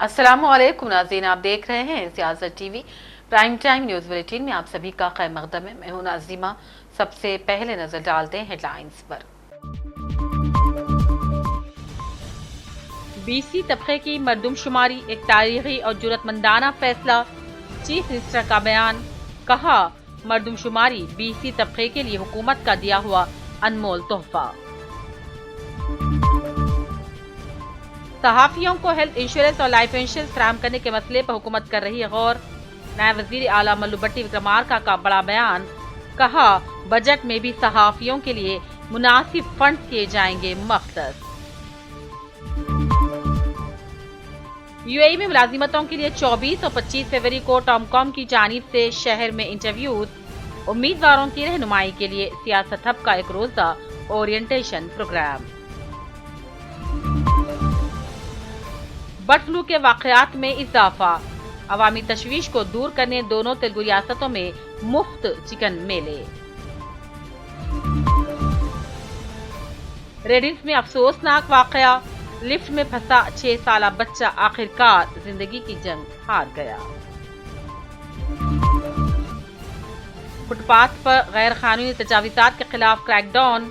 अस्सलामुअलैकुम नाज़रीन, आप देख रहे हैं सियासत TV prime time news bulletin में आप सभी का खैर मकदम है। मैं हूं नाज़िमा। सबसे पहले नजर डालते हैं हेडलाइंस पर। बीसी तबके की मरदमशुमारी एक तारीखी और जुर्रतमंदाना फैसला। चीफ मिनिस्टर का बयान, कहा मरदमशुमारी बीसी तबके के लिए हुकूमत का दिया हुआ अनमोल तोहफा। सहाफियों को हेल्थ इंश्योरेंस और लाइफ इंश्योरेंस फराहम करने के मसले पर हुकूमत कर रही है गौर। नायब वजीर आला मल्लू भट्टी विक्रमार्का का बड़ा बयान, कहा बजट में भी सहाफियों के लिए मुनासिब फंड किए जाएंगे मख्तस। यूएई में मुलाजिमतों के लिए 24 और 25 फरवरी को टॉमकॉम की जानिब से शहर में इंटरव्यूज। उम्मीदवारों की रहनुमाई के लिए सियासत हब का एक रोजा ओरिएंटेशन प्रोग्राम। बर्ड फ्लू के वाकयात में इजाफा। अवामी तशवीश को दूर करने दोनों तेलुगु रियासतों में मुफ्त चिकन मेले। रेडिस में अफसोसनाक वाकया, लिफ्ट में फंसा 6 साला बच्चा आखिरकार जिंदगी की जंग हार गया। फुटपाथ पर गैर कानूनी तजावीज़ात के खिलाफ क्रैकडाउन।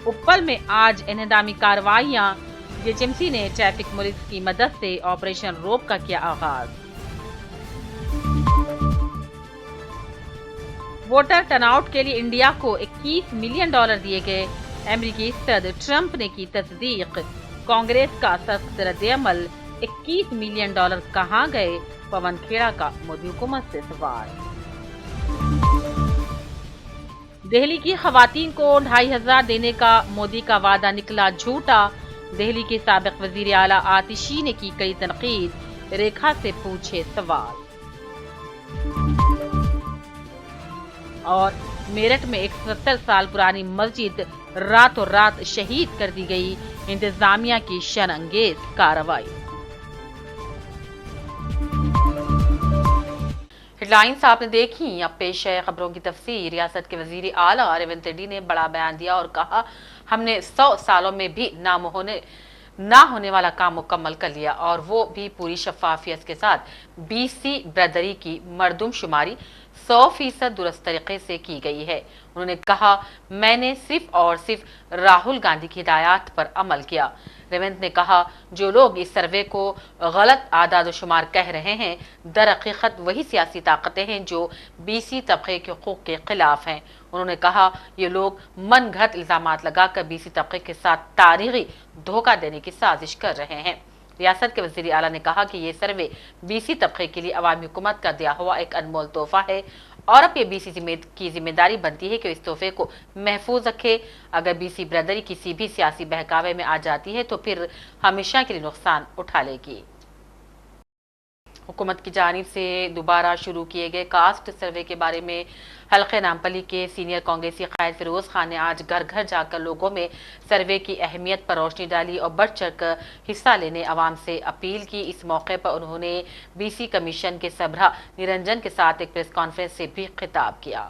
उप्पल में आज इन्हदामी कार्रवाइयां। जीएचएमसी ने ट्रैफिक पुलिस की मदद से ऑपरेशन रोप का किया आगाज। वोटर टर्नआउट के लिए इंडिया को $21 मिलियन दिए गए। अमेरिकी सदर ट्रंप ने की तस्दीक। कांग्रेस का सख्त रद्द-ए-अमल, $21 मिलियन कहां गए? पवन खेड़ा का मोदी हुकूमत से सवाल। दिल्ली की खवातीन को 2500 देने का मोदी का वादा निकला झूठा। दिल्ली के साबिक वजीर आला आतिशी ने की कड़ी तनकीद, रेखा से पूछे सवाल। और मेरठ में एक 70 साल पुरानी मस्जिद रातों रात शहीद कर दी गई। इंतजामिया की शर्मअंगेज कार्रवाई। हेडलाइंस आपने देखी, अब पेश है खबरों की तफसीर। रियासत के वजीर आला रेवंत रेड्डी ने बड़ा बयान दिया और कहा हमने 100 सालों में भी ना होने वाला काम मुकम्मल कर लिया और वो भी पूरी शफाफियत के साथ। बीसी ब्रदरी की मरदमशुमारी 100% दुरुस्त तरीके से की गई है। उन्होंने कहा मैंने सिर्फ और सिर्फ राहुल गांधी की हिदायत पर अमल किया। रेवंत ने कहा जो लोग इस सर्वे को गलत आदाद शुमार कह रहे हैं, दर हकीकत वही सियासी ताकतें हैं जो बीसी तबके के हुकूक के खिलाफ हैं। उन्होंने कहा ये लोग मनगढ़ंत इल्जामात लगाकर बीसी तबके के साथ तारीखी धोखा देने की साजिश कर रहे हैं। रियासत के वजीर आला ने कहा कि ये सर्वे बीसी तबके के लिए अवामी हुकूमत का दिया हुआ एक अनमोल तोहफा है और अब ये बीसी की जिम्मेदारी बनती है कि इस तोहफे को महफूज रखे। अगर बीसी ब्रदरी किसी भी सियासी बहकावे में आ जाती है तो फिर हमेशा के लिए नुकसान उठा लेगी। हुकूमत की जानिब से दोबारा शुरू किए गए कास्ट सर्वे के बारे में हल्के नामपली के सीनियर कांग्रेसी कायद फिरोज खान ने आज घर घर जाकर लोगों में सर्वे की अहमियत पर रोशनी डाली और बढ़ चढ़कर हिस्सा लेने अवाम से अपील की। इस मौके पर उन्होंने बीसी कमीशन के सरबराह निरंजन के साथ एक प्रेस कॉन्फ्रेंस से भी खिताब किया।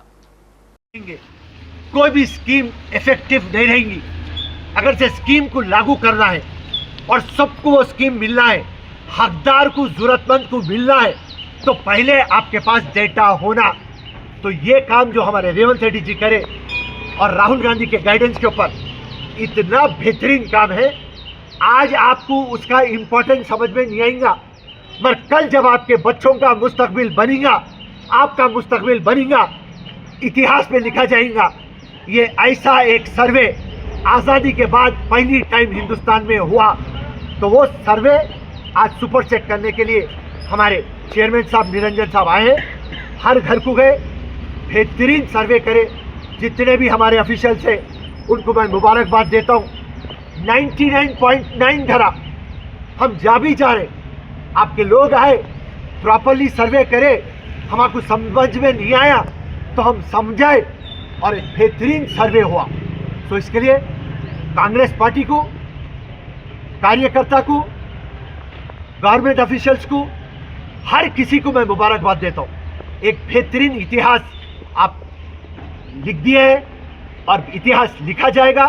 कोई भी स्कीम इफेक्टिव नहीं रहेगी अगर से स्कीम को लागू करना है और सबको वो स्कीम मिलना है, हकदार को जरूरतमंद को मिलना है, तो पहले आपके पास डेटा होना। तो ये काम जो हमारे रेवंत रेड्डी जी करे और राहुल गांधी के गाइडेंस के ऊपर इतना बेहतरीन काम है, आज आपको उसका इम्पोर्टेंस समझ में नहीं आएगा, मगर कल जब आपके बच्चों का मुस्तकबिल बनेगा, आपका मुस्तकबिल बनेगा, इतिहास में लिखा जाएगा। ये ऐसा एक सर्वे आज़ादी के बाद पहली टाइम हिंदुस्तान में हुआ। तो वो सर्वे आज सुपर चेक करने के लिए हमारे चेयरमैन साहब निरंजन साहब आए हैं, हर घर को गए, बेहतरीन सर्वे करे। जितने भी हमारे ऑफिशियल्स हैं उनको मैं मुबारकबाद देता हूँ। 99.9 धरा हम जा भी जा रहे, आपके लोग आए, प्रॉपरली सर्वे करे, हमारे समझ में नहीं आया तो हम समझाए और एक बेहतरीन सर्वे हुआ। तो इसके लिए कांग्रेस पार्टी को, कार्यकर्ता को, गवर्नमेंट ऑफिशियल्स को, हर किसी को मैं मुबारकबाद देता हूँ। एक बेहतरीन इतिहास आप लिख दिए हैं और इतिहास लिखा जाएगा।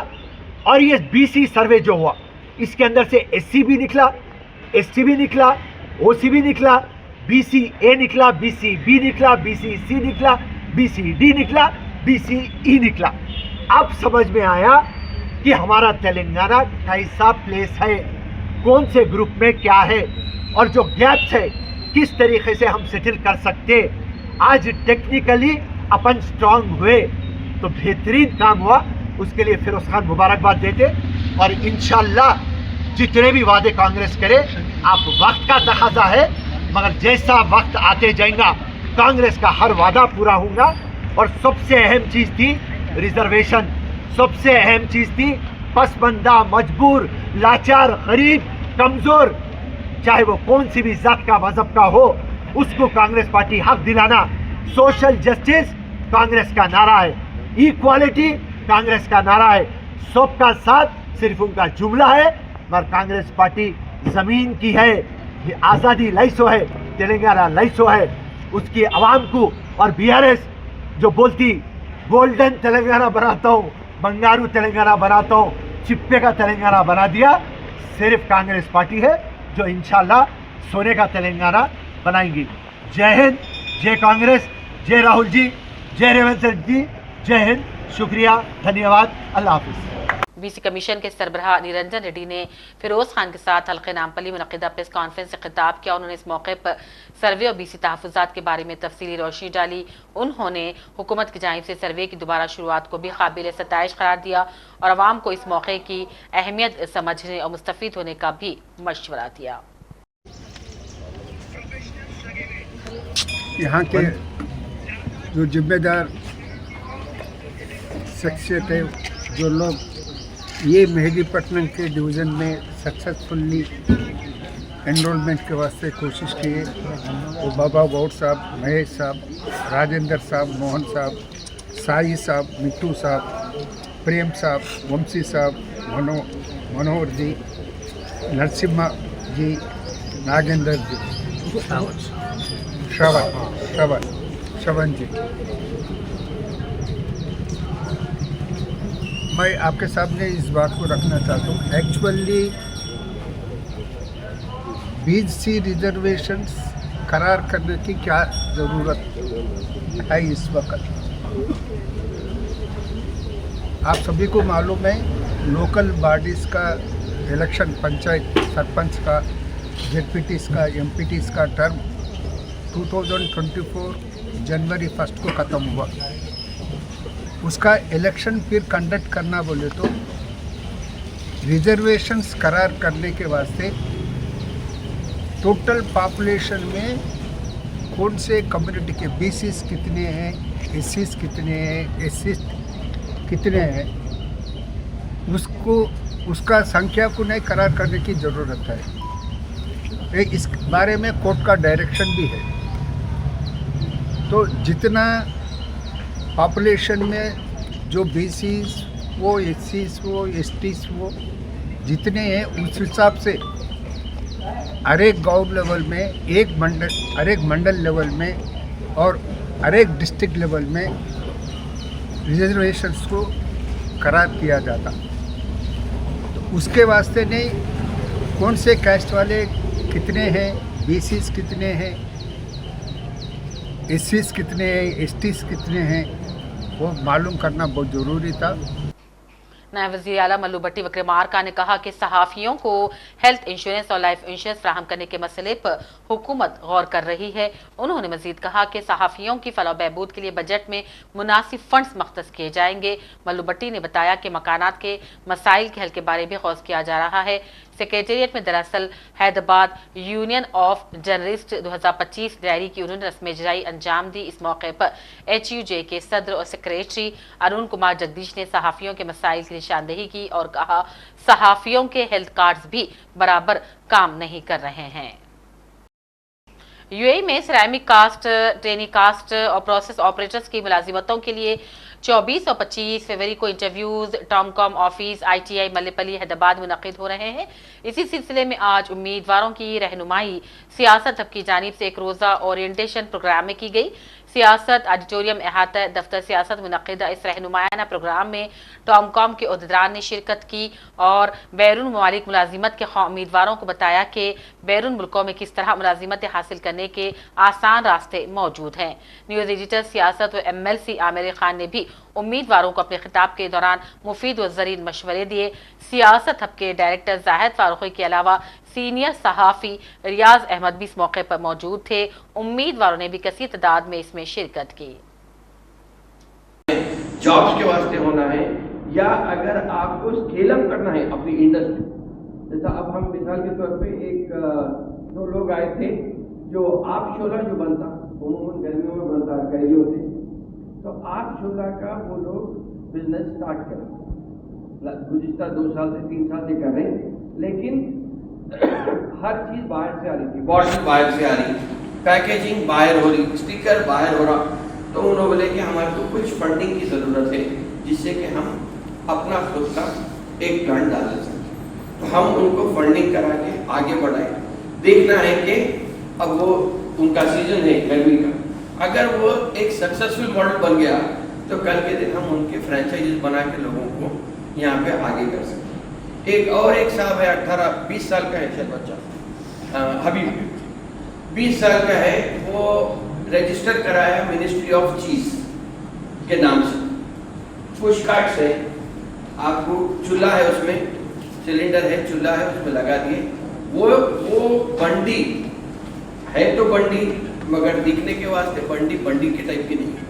और ये बीसी सर्वे जो हुआ इसके अंदर से एससी भी निकला, एसटी भी निकला, ओसीबी निकला, बीसीए निकला, बीसीबी निकला, बीसीसी निकला, बीसीडी निकला, बीसीई निकला। अब समझ में आया कि हमारा तेलंगाना कैसा प्लेस है, कौन से ग्रुप में क्या है और जो गैप्स है किस तरीके से हम सेटल कर सकते। आज टेक्निकली अपन स्ट्रांग हुए तो बेहतरीन काम हुआ, उसके लिए फिरोज खान मुबारकबाद देते। और इंशाल्लाह जितने भी वादे कांग्रेस करे, आप वक्त का तकाजा है, मगर जैसा वक्त आते जाएगा कांग्रेस का हर वादा पूरा होगा। और सबसे अहम चीज़ थी रिजर्वेशन, सबसे अहम चीज़ थी पसमंदा, मजबूर, लाचार, गरीब, कमज़ोर, चाहे वो कौन सी भी जात का मजहब का हो, उसको कांग्रेस पार्टी हक दिलाना। सोशल जस्टिस कांग्रेस का नारा है, इक्वालिटी कांग्रेस का नारा है, सबका साथ सिर्फ उनका जुमला है, मगर कांग्रेस पार्टी ज़मीन की है। ये आज़ादी लाइसो है, तेलंगाना लाइसो है, उसकी आवाम को। और बीआरएस जो बोलती गोल्डन तेलंगाना बनाता हूँ, बंगारू तेलंगाना बनाता हूँ, चिप्पे का तेलंगाना बना दिया। सिर्फ कांग्रेस पार्टी है जो इंशाल्लाह सोने का तेलंगाना बनाएंगी। जय हिंद, जय कांग्रेस, जय राहुल जी, जय रेवंत जी, जय हिंद, शुक्रिया, धन्यवाद, अल्लाह हाफिज़। बीसी कमीशन के सरबराह निरंजन रेड्डी ने फिरोज खान के साथ हल्के नामपल्ली मुनक़िदा प्रेस कॉन्फ्रेंस से खिताब किया। उन्होंने इस मौके पर सर्वे और बीसी तहफ़्फ़ुज़ात के बारे में तफसीली रोशनी डाली। उन्होंने हुकूमत की जानिब से सर्वे की दोबारा शुरुआत को भी काबिल सताइश करार दिया और आवाम को इस मौके की अहमियत समझने और मुस्तफ़ीद होने का भी मशवरा दिया। यहाँ के जो जिम्मेदार शख्सियत है, जो लोग ये मेहदीपट्टनम के डिवीज़न में सक्सेसफुली एनरोलमेंट के वास्ते कोशिश किए, वो बाबा गौड़ साहब, महेश साहब, राजेंद्र साहब, मोहन साहब, साई साहब, मिट्टू साहब, प्रेम साहब, वंशी साहब, मनोहर जी, नरसिम्हा जी, नागेंद्र जी, श्रवण जी। मैं आपके सामने इस बात को रखना चाहता हूँ, एक्चुअली बीसी रिजर्वेशंस करार करने की क्या ज़रूरत है इस वक्त। आप सभी को मालूम है, लोकल बॉडीज़ का इलेक्शन, पंचायत सरपंच का, जेडपीटीज का, एमपीटीज का टर्म 2024 जनवरी 1 को ख़त्म हुआ। उसका इलेक्शन फिर कंडक्ट करना बोले तो रिजर्वेशंस करार करने के वास्ते टोटल पॉपुलेशन में कौन से कम्युनिटी के बीसीस कितने हैं, एससीस कितने हैं, एससीस कितने हैं, उसका संख्या को नहीं करार करने की ज़रूरत है। इस बारे में कोर्ट का डायरेक्शन भी है। तो जितना पॉपुलेशन में जो बीसीस वो, एससीस वो, एसटीस वो जितने हैं, उस हिसाब से हर एक गाँव लेवल में, हर एक मंडल लेवल में और हर एक डिस्ट्रिक्ट लेवल में रिजर्वेशंस को करार किया जाता। तो उसके वास्ते नहीं कौन से कास्ट वाले कितने हैं, बीसीस कितने हैं, एससीस कितने हैं, एसटीस कितने हैं, वो मालूम करना बहुत ज़रूरी था। नायब वज़ीर आला मल्लू भट्टी विक्रमार्का ने कहा कि सहाफ़ियों को हेल्थ इंश्योरेंस और लाइफ इंश्योरेंस फराहम करने के मसले पर हुकूमत गौर कर रही है। उन्होंने मजीद कहा कि सहाफ़ियों की फलाह बहबूद के लिए बजट में मुनासिब फंड्स मख्तस किए जाएंगे। मल्लू भट्टी ने बताया कि मकानात के मसाइल के हल के बारे में गौर किया जा रहा है। सेक्रेटेरिएट में दरअसल Hyderabad union of journalist 2025 diary की उन्होंने रस्म इजराई अंजाम दी। इस मौके पर HUJ के सदर और सेक्रेटरी अरुण कुमार जगदीश ने सहाफ़ियों के मसाइल की निशानदेही की और कहा सहाफ़ियों के हेल्थ कार्ड्स भी बराबर काम नहीं कर रहे हैं। यूएई में सिरेमिक कास्ट, ट्रेनी कास्ट और प्रोसेस ऑपरेटर्स की मुलाजिमतों के लिए 24 और 25 फरवरी को interviews TOMCOM office ITI Mallepally Hyderabad में मुनक़िद हो रहे हैं। इसी सिलसिले में आज उम्मीदवारों की रहनुमाई सियासत हब की जानिब से एक रोज़ा ओरिएंटेशन प्रोग्राम में की गई। सियासत ऑडिटोरियम अहाता दफ्तर सियासत मुनक़िदा इस रहनुमायाना प्रोग्राम में टॉमकॉम के उहदेदार ने शिरकत की और बैरून ममालिक मुलाजिमत के उम्मीदवारों को बताया कि बैरून मुल्कों में किस तरह मुलाजिमत हासिल करने के आसान रास्ते मौजूद हैं। न्यूज़ एडिटर सियासत व MLC आमिर खान ने भी उम्मीदवारों को अपने खिताब के दौरान मुफीद व ज़रीन मशवरे दिए। सियासत हब के डायरेक्टर जाहिद फारूकी के अलावा सीनियर सहाफ़ी रियाज अहमद भी इस मौके पर मौजूद थे। उम्मीदवारों ने भी कसीर तादाद में इसमें शिरकत की। जॉब्स के वास्ते होना है या अगर आपको स्केल अप करना है अपनी इंडस्ट्री, जैसा अब हम मिसाल के तौर पे दो लोग आए थे जो आप शोला जो बनता उमूमन गर्मियों में बनता है कैरियों से, तो आप शोला का वो लोग बिजनेस स्टार्ट करें गुज़िश्ता 2 साल से 3 साल से कर रहे हैं, लेकिन हर चीज बाहर से आ रही थी, बॉटल बाहर से आ रही, पैकेजिंग बाहर हो रही, स्टिकर बाहर हो रहा। तो उन्होंने बोले कि हमारे को कुछ फंडिंग की ज़रूरत है जिससे कि हम अपना खुद का एक ब्रांड डाल सकें। तो हम उनको फंडिंग करा के आगे बढ़ाए। देखना है कि अब वो उनका सीजन है गर्मी का, अगर वो एक सक्सेसफुल मॉडल बन गया तो कल के दिन हम उनके फ्रेंचाइजीज बना के लोगों को यहाँ पे आगे कर सकते। एक साहब है 18-20 साल का है शायद बच्चा, हबीब 20 साल का है, वो रजिस्टर कराया मिनिस्ट्री ऑफ चीज के नाम से। पुश कार्ड्स है, आपको चूल्हा है उसमें, सिलेंडर है, चूल्हा है उसमें लगा दिए। वो बंडी है तो बंडी, मगर दिखने के वास्ते बंडी के टाइप की नहीं है,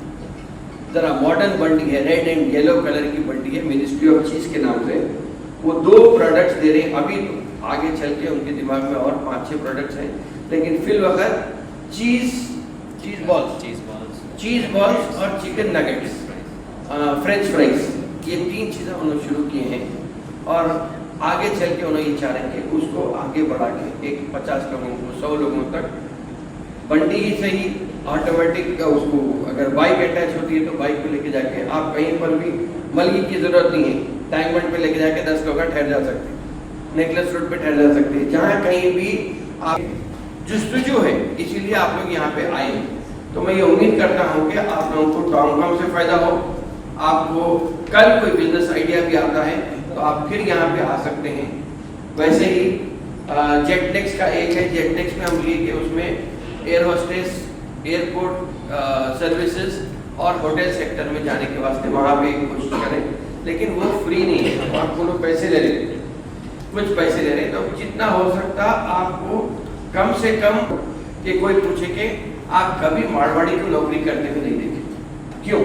जरा मॉडर्न बंडी है, रेड एंड येलो कलर की बंडी है मिनिस्ट्री ऑफ चीज के नाम से। वो 2 प्रोडक्ट्स दे रहे हैं। अभी तो आगे चल के उनके दिमाग में और 5-6 प्रोडक्ट्स हैं, लेकिन फिल वक्त चीज बॉल्स और चिकन नगेट्स, फ्रेंच फ्राइज, ये 3 चीज़ें उन्होंने शुरू किए हैं। और आगे चल के उन्होंने ये चाह रहे हैं कि उसको आगे बढ़ा के एक 50 लोगों को 100 लोगों तक बंडी ही सही, ऑटोमेटिक का उसको अगर बाइक अटैच होती है तो बाइक पे लेके जाके आप कहीं पर भी मलगी की जरूरत नहीं है, टैंक बंड पे लेके जाके 10 लोग ठहर जा सकते हैं, नेकलेस रोड पे ठहर जा सकते हैं, जहाँ कहीं भी आप जुस्तजू है। इसीलिए आप लोग यहाँ पे आए हैं। तो मैं ये उम्मीद करता हूँ कि आप लोगों को टॉमकॉम से फायदा हो। आपको कल कोई बिजनेस आइडिया भी आता है तो आप फिर यहाँ पे आ सकते हैं। वैसे ही जेटनेक्स का एक है, जेटनेक्स में हम लिए कि उसमें एयर होस्टेस, एयरपोर्ट सर्विसेज और होटल सेक्टर में जाने के वास्ते वहाँ पे कोशिश करें, लेकिन वो फ्री नहीं है, आपको लोग पैसे ले रहे हैं, कुछ पैसे ले रहे हैं। तो जितना हो सकता आपको कम से कम, कि कोई पूछे कि आप कभी मारवाड़ी को नौकरी करते हुए नहीं देखे, क्यों?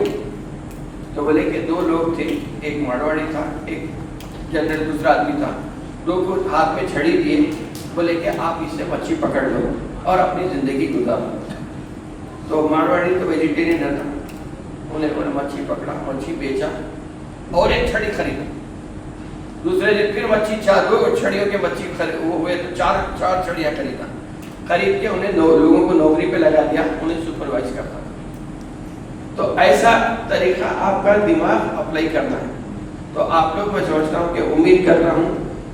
तो बोले कि 2 लोग थे, एक मारवाड़ी था, एक जनरल दूसरा आदमी था, 2 को हाथ में छड़ी दिए, बोले कि आप इससे मच्छी पकड़ लो और अपनी ज़िंदगी गुजारो। तो मारवाड़ी तो वेजिटेरियन था, उन्हें मच्छी पकड़ा, मच्छी बेचा और एक छड़ी खरीदा। दूसरे दिन फिर मच्छी 2 छड़ियों के मच्छी वो हुए तो 4 छड़ियाँ खरीदा, खरीद के उन्हें लोगों को नौकरी पे लगा दिया, उन्हें सुपरवाइज करता। तो ऐसा तरीका आपका दिमाग अप्लाई करना है। तो आप लोग, मैं समझता हूँ कि उम्मीद कर रहा हूँ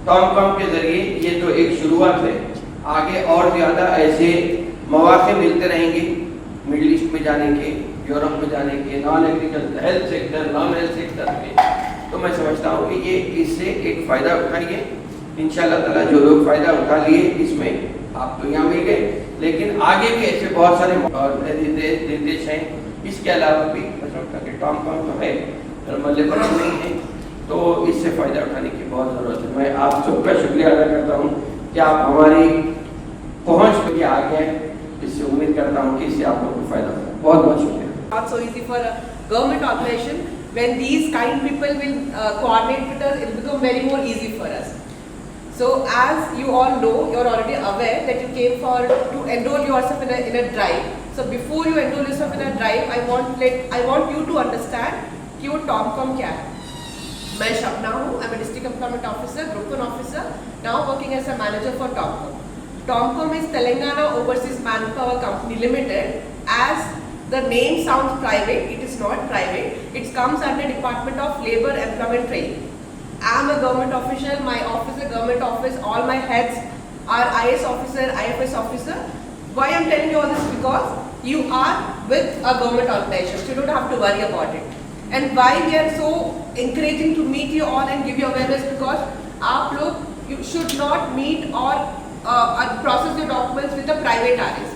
टॉमकॉम के जरिए ये तो एक शुरुआत है, आगे और ज़्यादा ऐसे मौके मिलते रहेंगे, मिडिल ईस्ट में जाने के, यूरोप में जाने के, non agriculture, health sector, non health sector में। तो मैं समझता हूँ कि ये इससे एक फ़ायदा उठाइए। इंशाल्लाह ताला जो लोग फ़ायदा उठा लिए इसमें, आप तो यहाँ मिल गए, लेकिन आगे भी ऐसे बहुत सारे निर्देश हैं। इसके अलावा भी टॉमकॉम तो है, मल्लेपुरम नहीं है, तो इससे फ़ायदा उठाने की बहुत ज़रूरत है। मैं आप सबका शुक्रिया अदा करता हूँ कि आप हमारी पहुँच पे आ गए। इससे उम्मीद करता हूँ कि इससे आप लोगों को फ़ायदा होगा। बहुत बहुत शुक्रिया। Not so easy for a government organization. When these kind people will coordinate with us, it will become very more easy for us. So as you all know, you are already aware that you came to enroll yourself in a drive. So before you enroll yourself in a drive, I want you to understand कि वो टॉमकॉम क्या है। मैं शबना हूँ, I'm a district employment officer, group 1 officer, now working as a manager for Tomcom. Tomcom is Telangana Overseas Manpower Company Limited. As the name sounds private, it is not private. It comes under Department of Labour Employment Training. I am a government official, my office is a government office, all my heads are IS officer, IFS officer. Why I am telling you all this? Because you are with a government organization, so you don't have to worry about it. And why we are so encouraging to meet you all and give you awareness, because आप लोग you should not meet or process your documents with a private RS.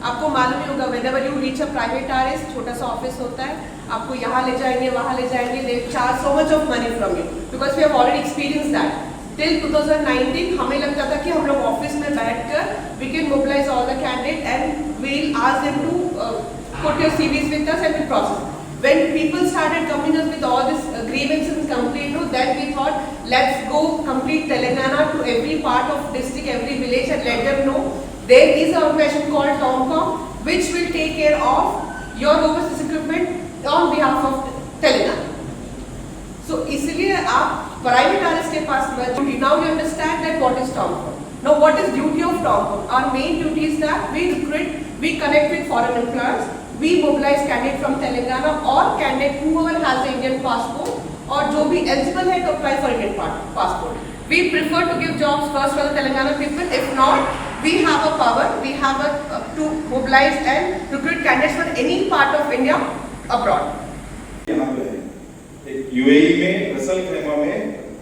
आपको मालूम ही होगा, whenever you reach a private RS, छोटा सा office होता है, आपको यहाँ ले जाएंगे, वहाँ ले जाएंगे, they charge so much of money from you, because we have already experienced that. Till 2019 हमें लगता था कि हम लोग ऑफिस में बैठकर we can mobilize all the candidates and we'll ask them to put your CVs with us and we'll process. When people started coming us with all this grievances and complaints, then we thought let's go complete Telangana to every part of district, every village, and let them know there is an organization called TOMCOM which will take care of your overseas equipment on behalf of Telangana. So इसलिए आप private RS के पास now you understand that what is TOMCOM. Now what is duty of TOMCOM? Our main duty is that we recruit, we connect with foreign employers, we mobilize candidate from Telangana or candidate whoever has an Indian passport or जो भी eligible है to apply for Indian passport. We prefer to give jobs first for the Telangana people. If not, we have a power, we have to mobilize and recruit candidates for any part of India abroad. यहाँ पे है एक UAE में Russell खेमा में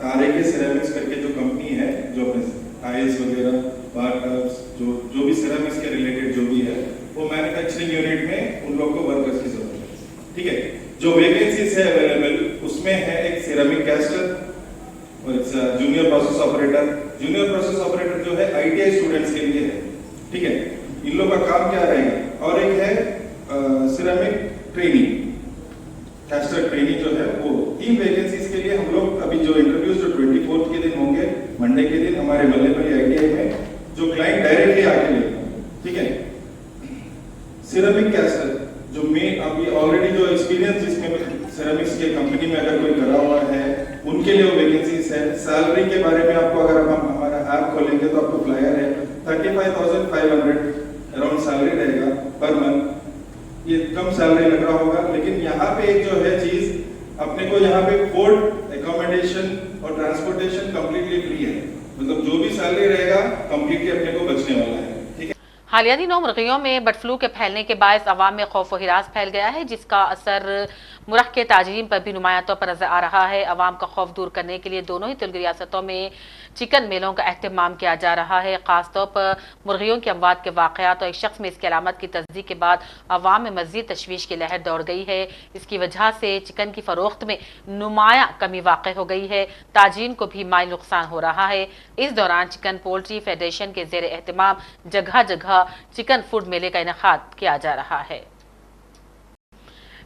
आरएके ceramics करके जो company है, जो अपने टाइल्स वगैरह, बार टब्स, जो भी सिरेमिक्स के रिलेटेड जो भी है, वो मैन्युफैक्चरिंग यूनिट में उन लोगों को वर्कर्स की जरूरत है। ठीक है, जो वैकेंसीज है अवेलेबल उसमें है एक सिरेमिक कैस्टर और एक junior process operator. Junior process operator जो है आईटीआई स्टूडेंट्स के लिए है। ठीक है, इन लोगों का काम क्या रहेगा। और एक है सिरेमिक ट्रेनिंग, कैस्टर ट्रेनिंग जो है वो। 3 वैकेंसीज के लिए हम लोग अभी जो इंटरव्यूज जो 24 के दिन होंगे, मंडे के दिन हमारे मल्लेपल्ली आईटीआई में, जो क्लाइंट डायरेक्टली आके लेगा। ठीक है, सिरेमिक कैस्टर जो मेन अभी ऑलरेडी जो एक्सपीरियंस जिसमें सिरेमिक्स के कंपनी में अगर कोई करा हुआ है उनके लिए वो वैकेंसीज है। सैलरी के बारे में आपको अगर हम हमारा ऐप खोलेंगे तो आपको फ्लायर है 35,500 अराउंड सैलरी रहेगा पर मंथ। ये कम सैलरी लग रहा होगा, लेकिन यहाँ पे एक जो है चीज, अपने को यहाँ पे फूड, एकोमोडेशन और ट्रांसपोर्टेशन कंप्लीटली फ्री है। मतलब जो भी सैलरी रहेगा कंप्लीटली अपने को बचने वाला है। ठीक है, हालिया दिनों मुर्गियों में बर्ड फ्लू के फैलने के बायस अवाम में खौफ व हिरास फैल गया है, जिसका असर मुर्ग के ताजरीन पर भी नुमायां तौर पर नजर आ रहा है। अवाम का खौफ दूर करने के लिए दोनों ही तुल्क रियासतों में चिकन मेलों का एहतमाम किया जा रहा है। खासतौर पर मुर्गियों की अमवात के वाकयात और एक शख्स में इसकी अलामत की तस्दीक के बाद अवाम में मजीद तशवीश की लहर दौड़ गई है। इसकी वजह से चिकन की फरोख्त में नुमायां कमी वाक़ हो गई है, ताजीन को भी माली नुकसान हो रहा है। इस दौरान चिकन पोल्ट्री फेडरेशन के जेर एहतमाम जगह जगह चिकन फूड मेले का इनेकाद किया जा रहा है।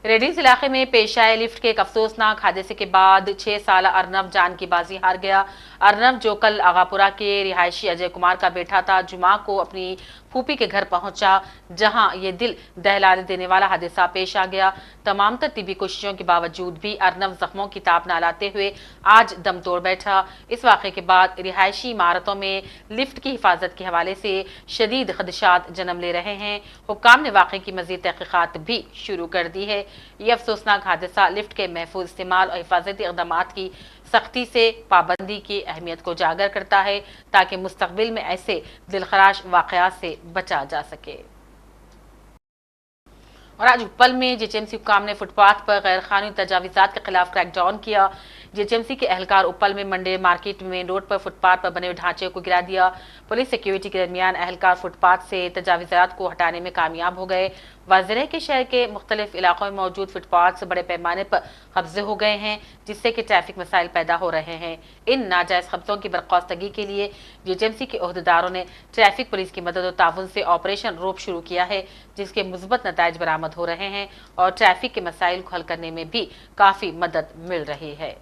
रेडिस इलाके में पेश आए लिफ्ट के एक अफसोसनाक हादसे के बाद 6 साल अर्नब जान की बाजी हार गया। अर्नब जो कल आगापुरा के रिहायशी अजय कुमार का बेटा था, जुमा को अपनी फूफी के घर पहुंचा, जहां ये दिल दहला देने वाला हादसा पेश आ गया। तमाम तिबी कोशिशों के बावजूद भी अर्नब जख्मों की ताप न लाते हुए आज दम तोड़ बैठा। इस वाक़े के बाद रिहायशी इमारतों में लिफ्ट की हिफाजत के हवाले से शदीद खदशात जन्म ले रहे हैं। हुक्काम ने वाक़े की मज़ीद तहक़ीक़ात भी शुरू कर दी है। ये अफसोसनाक हादसा लिफ्ट के महफूज इस्तेमाल और हिफाजती इक़दामात की सख्ती से पाबंदी की अहमियत को उजागर करता है, ताकि मुस्तक़बिल में ऐसे दिलखराश वाक़यात से बचा जा सके। और आज उपल में जेएचएमसी हुक्काम ने फुटपाथ पर गैर कानूनी तजावीज़ात के खिलाफ क्रैकडाउन किया। जेएचएमसी के एहलकार उपल में मंडे मार्केट में रोड पर फुटपाथ पर बने हुए ढांचे को गिरा दिया। पुलिस सिक्योरिटी के दरमियान एहलकार फुटपाथ से तजावीज़ात को हटाने में कामयाब हो गए। वाज़ेह के शहर के मुख्तलिफ इलाकों में मौजूद फुटपाथ से बड़े पैमाने पर कब्जे हो गए हैं, जिससे कि ट्रैफिक मसाइल पैदा हो रहे हैं। इन नाजायज़ कब्जों की बर्खास्तगी के लिए जेएचएमसी के ओहदेदारों ने ट्रैफिक पुलिस की मदद और ताउन से ऑपरेशन रोप शुरू किया है, जिसके मुस्बत नताइज बरामद हो रहे हैं और ट्रैफिक के मसाइल को हल करने में भी काफ़ी मदद मिल रही है।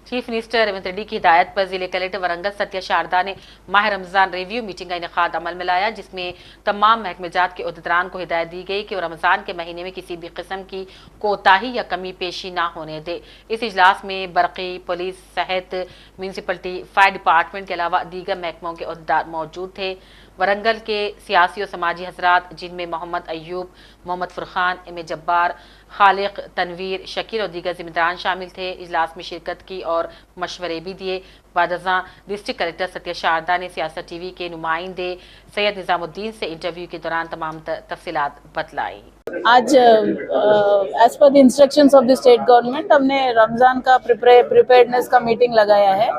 चीफ मिनिस्टर रेवंत रेड्डी की हिदायत पर जिले कलेक्टर वरंगल सत्या शारदा ने माह रमज़ान रिव्यू मीटिंग का इनेकाद अमल में लाया, जिसमें तमाम महकमेजात के उहदेदारान को हिदायत दी गई कि वो रमज़ान के महीने में किसी भी किस्म की कोताही या कमी पेशी ना होने दे। इस इजलास में बरक़ी, पुलिस, सेहत, म्यूनसिपलिटी, फायर डिपार्टमेंट के अलावा दीगर महकमों के उहदेदार मौजूद थे। वरंगल के सियासी और समाजी हजरात, जिनमें मोहम्मद अयूब, मोहम्मद फुरखान, एम ए जब्बार, खालिक, तनवीर, शकील और दीगर जिम्मेदारान शामिल थे। इजलास में शिरकत की और मशवरे भी दिए। बादज़ां डिस्ट्रिक्ट कलेक्टर सत्य शारदा ने सियासत टीवी के नुमाइंदे सैयद निज़ामुद्दीन से इंटरव्यू के दौरान तमाम तफसीलात बतलाई। आज as per the instructions of the state government हमने रमज़ान का प्रिपेयर्डनेस का मीटिंग लगाया है।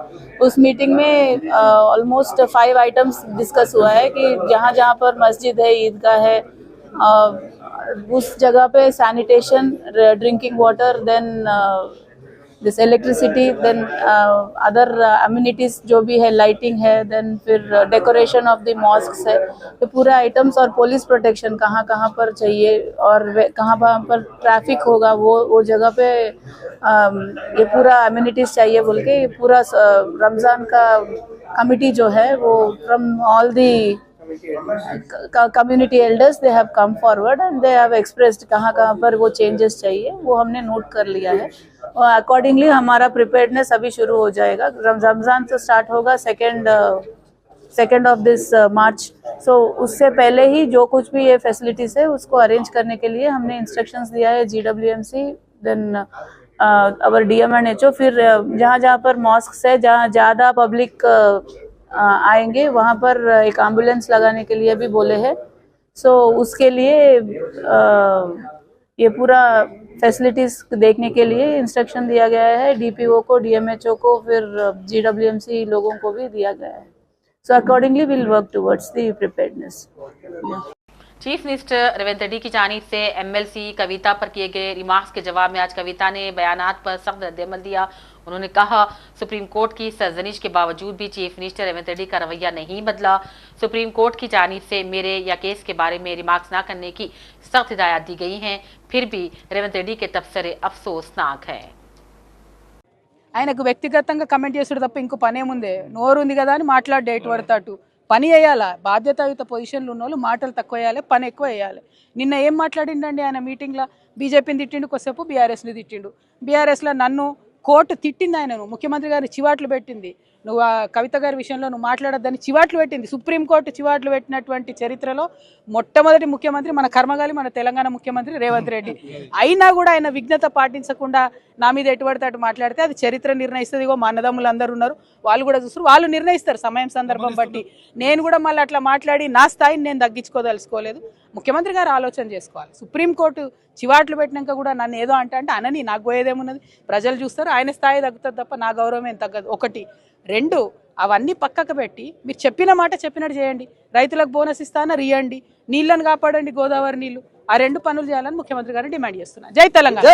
उस मीटिंग में ऑलमोस्ट 5 आइटम्स डिस्कस हुआ है कि जहाँ जहाँ पर मस्जिद है, ईदगाह है, उस जगह पे sanitation, drinking water, then this electricity, then other amenities जो भी है, लाइटिंग है, देन फिर डेकोरेशन ऑफ द मॉस्क्स है, ये पूरे आइटम्स, और पुलिस प्रोटेक्शन कहाँ कहाँ पर चाहिए और कहाँ पर ट्रैफिक होगा वो जगह पे ये पूरा अम्यूनिटीज चाहिए बोल के, ये पूरा रमज़ान का कमिटी जो है वो from all the community elders they have come forward and they have expressed कहाँ कहाँ पर वो चेंजेस चाहिए, वो हमने नोट कर लिया है और अकॉर्डिंगली हमारा प्रिपेयर्डनेस अभी शुरू हो जाएगा। रमज़ान से स्टार्ट होगा सेकेंड ऑफ दिस मार्च। सो उससे पहले ही जो कुछ भी ये फैसिलिटीज़ है उसको अरेंज करने के लिए हमने इंस्ट्रक्शंस दिया है GWMC, then our DM and HO। फिर जहाँ जहाँ पर मॉस्क्स है, जहाँ ज़्यादा पब्लिक आएंगे वहाँ पर एक एम्बुलेंस लगाने के लिए भी बोले हैं। सो उसके लिए ये पूरा फैसिलिटीज़ देखने के लिए इंस्ट्रक्शन दिया गया है DPO को, DMHO को, फिर GWMC लोगों को भी दिया गया है। So accordingly will work towards the preparedness. Chief minister Revanth Reddy की जानिब से MLC कविता पर किए गए रिमार्क्स के जवाब में आज कविता ने बयानात पर सख्त रद्द-ए-अमल दिया। उन्होंने कहा, सुप्रीम कोर्ट की सरजनिश के बावजूद भी चीफ मिनिस्टर रेवंत रेड्डी का रवैया नहीं बदला। सुप्रीम कोर्ट की जानिब से मेरे या केस के बारे में रिमार्क्स ना करने की सख्त हिदायत दी गई हैं, फिर भी रेवंत रेड्डी के तबसरे अफसोसनाक हैं। ఆయనకు వ్యక్తిగతంగా కమెంట్ చేసాడు తప్ప ఇంకో పనేముందే, నోరు ఉంది కదా అని మాట్లాడే ఎటు పడితే అటు. పని వేయాలా, బాధ్యతాయుత పొజిషన్లు ఉన్న వాళ్ళు మాటలు తక్కువ వేయాలి, పని ఎక్కువ వేయాలి. నిన్న ఏం మాట్లాడిండండి ఆయన మీటింగ్లో? బీజేపీని తిట్టిండు, కొద్దిసేపు బీఆర్ఎస్ని తిట్టిండు. బీఆర్ఎస్లో నన్ను కోర్టు తిట్టింది, ఆయనను ముఖ్యమంత్రి గారిని చివాట్లు పెట్టింది. నువ్వు ఆ కవిత గారి విషయంలో నువ్వు మాట్లాడొద్దని చివాట్లు పెట్టింది. సుప్రీంకోర్టు చివాట్లు పెట్టినటువంటి చరిత్రలో మొట్టమొదటి ముఖ్యమంత్రి మన కర్మగాలి మన తెలంగాణ ముఖ్యమంత్రి రేవంత్ రెడ్డి. అయినా కూడా ఆయన విఘ్నత పాటించకుండా నా మీద ఎటుపడితే అటు మాట్లాడితే అది చరిత్ర నిర్ణయిస్తుంది. ఇగో మా అన్నదమ్ములు అందరూ ఉన్నారు, వాళ్ళు కూడా చూస్తారు, వాళ్ళు నిర్ణయిస్తారు సమయం సందర్భం బట్టి. నేను కూడా మళ్ళీ అట్లా మాట్లాడి నా స్థాయిని నేను తగ్గించుకోదలుచుకోలేదు. ముఖ్యమంత్రి గారు ఆలోచన చేసుకోవాలి. సుప్రీంకోర్టు చివాట్లు పెట్టినాక కూడా నన్ను ఏదో అంటే అనని, నాకు పోయేదేమున్నది? ప్రజలు చూస్తారు, ఆయన స్థాయి తగ్గుతుంది తప్ప నా గౌరవం ఏం తగ్గదు. ఒకటి. 2, అవన్నీ పక్కకు పెట్టి మీరు చెప్పిన మాట చెప్పినట్టు చేయండి. రైతులకు బోనస్ ఇస్తానని ఇయ్యండి, నీళ్లను కాపాడండి, గోదావరి నీళ్లు. ఆ 2 పనులు చేయాలని ముఖ్యమంత్రి గారిని డిమాండ్ చేస్తున్నా. జై Telangana.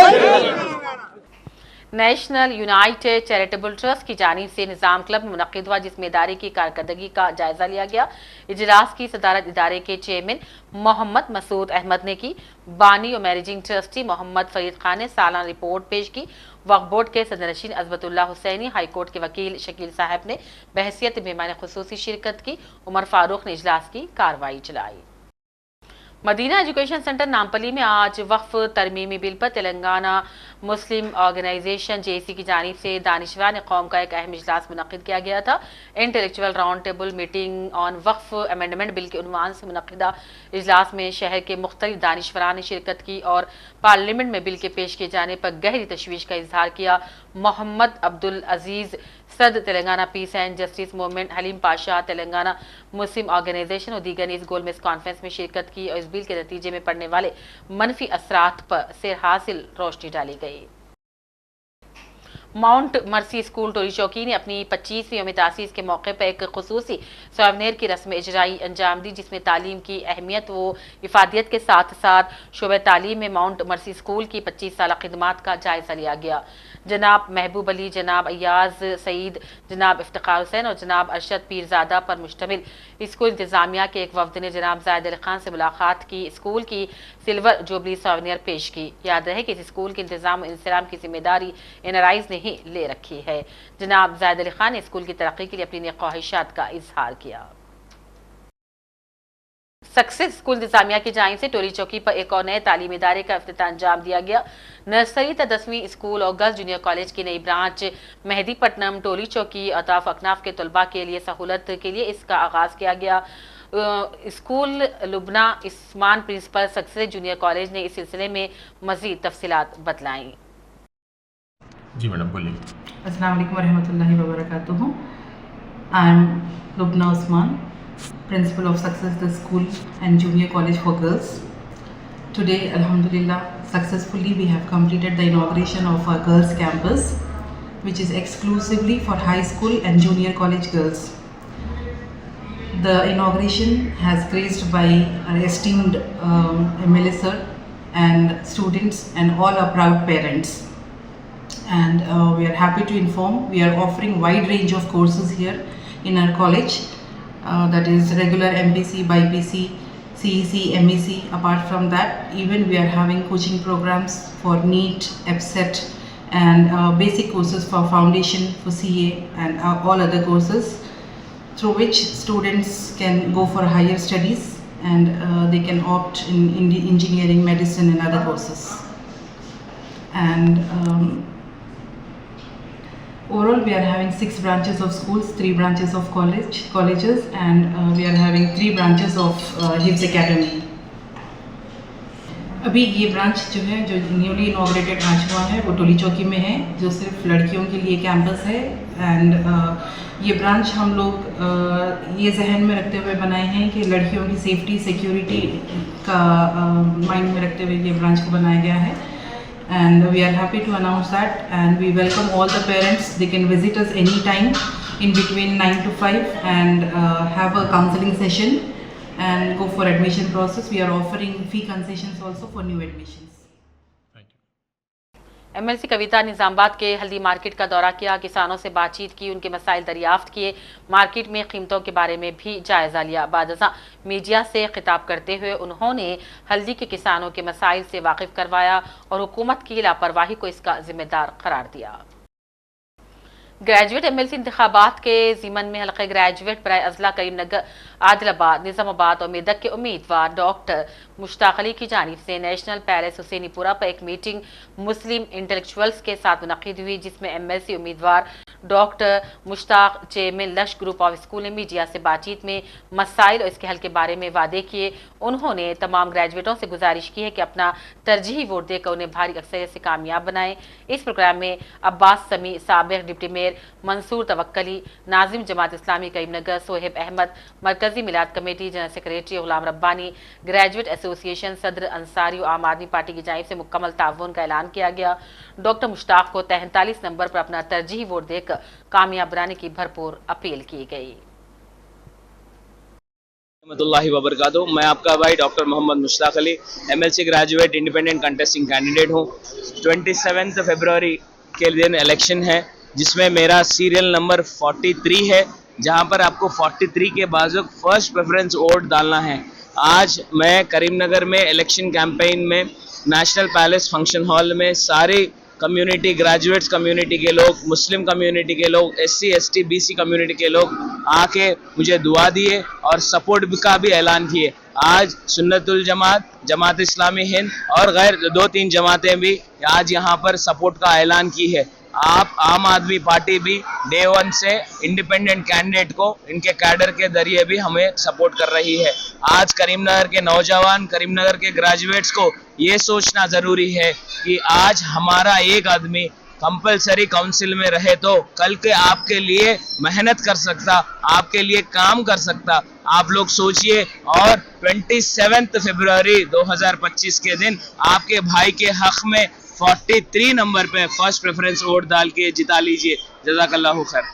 National United charitable trust की जानिब से निज़ाम क्लब में मुनक़िद हुआ, जिसमें इदारे की कारकर्दगी का जायजा लिया गया। इजलास की सदारत इदारे के चेयरमैन मोहम्मद मसूद अहमद ने की। बानी और मैनेजिंग ट्रस्टी मोहम्मद फरीद खान ने सालाना रिपोर्ट पेश की। वक्फ बोर्ड के सदरनशीन अज़बतुल्लाह हुसैनी, हाई कोर्ट के वकील शकील साहब ने बहसियत मेहमान खुसूसी शिरकत की। उमर फारूक ने इजलास की कार्रवाई चलाई। मदीना एजुकेशन सेंटर नामपली में आज वक्फ तरमीमी बिल पर तेलंगाना मुस्लिम ऑर्गेनाइजेशन JC की जानिब से दानिशवान कौम का एक अहम इजलास मुनक़िद किया गया था। Intellectual round table meeting on Waqf amendment bill के उन्वान से मुनक़िदा इजलास में शहर के मुख्तलिफ दानिशवरान ने शिरकत की और पार्लियामेंट में बिल के पेश किए जाने पर गहरी तशवीश का इजहार किया। मोहम्मद अब्दुल अजीज़ सद Telangana peace and justice movement, Haleem Pasha Telangana Muslim organisation और दीगर ने इस गोल मेज कॉन्फ्रेंस में शिरकत की और इस बिल के नतीजे में पड़ने वाले मनफी असरात पर सेर हासिल रोशनी डाली गई। माउंट मर्सी स्कूल टोरी चौकी ने अपनी 25वीं यौम तासीस के मौके पर एक खुसूसी सोवेनियर की रस्म इजराई अंजाम दी, जिसमें तालीम की अहमियत व इफादियत के साथ साथ शोबे तालीम में माउंट मर्सी स्कूल की 25 साल खिदमात का जायजा लिया गया। जनाब महबूब अली, जनाब अयाज सईद, जनाब इफ्तिखार हुसैन और जनाब अरशद पीरजादा पर मुश्तमिल स्कूल इंतजामिया के एक वफद ने जनाब जायद अली खान से मुलाकात की। स्कूल की सिल्वर जुबली सोवेनियर पेश की। याद रहे कि इस स्कूल के इंतजाम और इंसलाम की जिम्मेदारी NRIs ने ही ले रखी है। जनाब जायद अली खान ने स्कूल की तरक्की के लिए अपनी ख्वाहिशात का इजहार किया। सक्सेस स्कूल इंतजामिया की जानिब से टोरी चौकी पर एक और नए तालीमी इदारे का इफ्तिताह अंजाम दिया गया। नर्सरी तक 10वीं स्कूल और गर्ल्स जूनियर कॉलेज की नई ब्रांच मेहदीपट्टनम टोरी चौकी अताफ अकनाफ के तलबा के लिए सहूलत के लिए इसका आगाज किया गया। School Lubna Usman principal success junior college ने इस सिलसिले में मजीद तफसीलात बतलाई। जी मैडम बोलिए। अस्सलाम वालेकुम रहमतुल्लाहि व बरकातुहू। I am Lubna Usman, principal of Success the School and Junior College for Girls. Today, alhamdulillah, successfully we have completed the inauguration of our girls campus, which is exclusively for high school and junior college girls. The inauguration has graced by our esteemed MLA sir and students and all our proud parents. And we are happy to inform we are offering wide range of courses here in our college. That is regular MPC, BIPC, CEC, MEC. Apart from that, even we are having coaching programs for NEET, EPSET and basic courses for foundation, for CA and all other courses through which students can go for higher studies and they can opt in the engineering, medicine and other courses. And overall, we are having 6 branches of schools, 3 branches of colleges, and we are having 3 branches of Hifz Academy. अभी ये branch जो है जो newly inaugurated आज हुआ है वो टोली चौकी में है, जो सिर्फ लड़कियों के लिए कैंपस है। एंड ये ब्रांच हम लोग ये जहन में रखते हुए बनाए हैं कि लड़कियों की सेफ्टी सिक्योरिटी का माइंड में रखते हुए ये ब्रांच को बनाया गया है। And we are happy to announce that, and we welcome all the parents. They can visit us anytime in between 9 to 5 and have a counseling session and go for admission process. We are offering fee concessions also for new admissions. MLC कविता निजामाबाद के हल्दी market का दौरा किया, किसानों से बातचीत की, उनके मसाइल दरियाफ्त किए, मार्केट में कीमतों के बारे में भी जायजा लिया। बादशाह मीडिया से खिताब करते हुए उन्होंने हल्दी के किसानों के मसाइल से वाकिफ करवाया और हुकूमत की लापरवाही को इसका जिम्मेदार करार दिया। ग्रेजुएट MLC इंतखाबात के ज़िमन में हल्के ग्रेजुएट बराए अजला करीमनगर, आदिलाबाद, निज़ामाबाद और मेदक के उम्मीदवार डॉक्टर मुश्ताक अली की जानिब से नेशनल पैलेस हुसैनीपुरा पर एक मीटिंग मुस्लिम इंटेलेक्चुअल्स के साथ मुनक़िद हुई, जिसमें MLC उम्मीदवार doctor Mushtaq chairman lush group of school ने मीडिया से बातचीत में मसाइल और इसके हल के बारे में वादे किए। उन्होंने तमाम ग्रेजुएटों से गुजारिश की है कि अपना तरजीही वोट देकर उन्हें भारी अक्सरियत से कामयाब बनाएं। इस प्रोग्राम में अब्बास समी, साबिक डिप्टी मेयर मंसूर तवक्कली, नाजिम जमात इस्लामी करीमनगर सोहेब अहमद, मरकजी मिलाद कमेटी जनरल सेक्रेटरी गुलाम रब्बानी, ग्रेजुएट एसोसिएशन सदर अंसारी और आम आदमी पार्टी की जानिब से मुकम्मल ताउन का ऐलान किया गया। डॉक्टर मुश्ताक को 43 नंबर पर अपना तरजीही वोट देकर कामयाब बनाने की भरपूर अपील की गई। रहमतुल्लाहि व बरकातुहू। मैं आपका भाई doctor Mohammed Mushtaq Ali, MLC graduate independent contesting candidate हूँ। 27 फरवरी के दिन इलेक्शन है, जिसमें मेरा सीरियल नंबर 43 है, जहां पर आपको 43 के बाजुक फर्स्ट प्रेफरेंस वोट डालना है। आज मैं करीमनगर में इलेक्शन कैंपेन में नेशनल पैलेस फंक्शन हॉल में सारे कम्युनिटी, ग्रेजुएट्स कम्युनिटी के लोग, मुस्लिम कम्युनिटी के लोग, SC ST BC कम्युनिटी के लोग आके मुझे दुआ दिए और सपोर्ट का भी ऐलान किए। आज सुन्नतुल जमात, जमात इस्लामी हिंद और गैर 2-3 जमातें भी आज यहाँ पर सपोर्ट का ऐलान की है। आप आम आदमी पार्टी भी डे 1 से इंडिपेंडेंट कैंडिडेट को इनके कैडर के जरिए भी हमें सपोर्ट कर रही है। आज करीमनगर के नौजवान, करीमनगर के ग्रेजुएट्स को ये सोचना ज़रूरी है कि आज हमारा एक आदमी कंपलसरी काउंसिल में रहे तो कल के आपके लिए मेहनत कर सकता, आपके लिए काम कर सकता। आप लोग सोचिए और 27 फरवरी 2025 के दिन आपके भाई के हक में 43 नंबर पे फर्स्ट प्रेफरेंस वोट डाल के जिता लीजिए। जज़ाकल्लाहु खैर।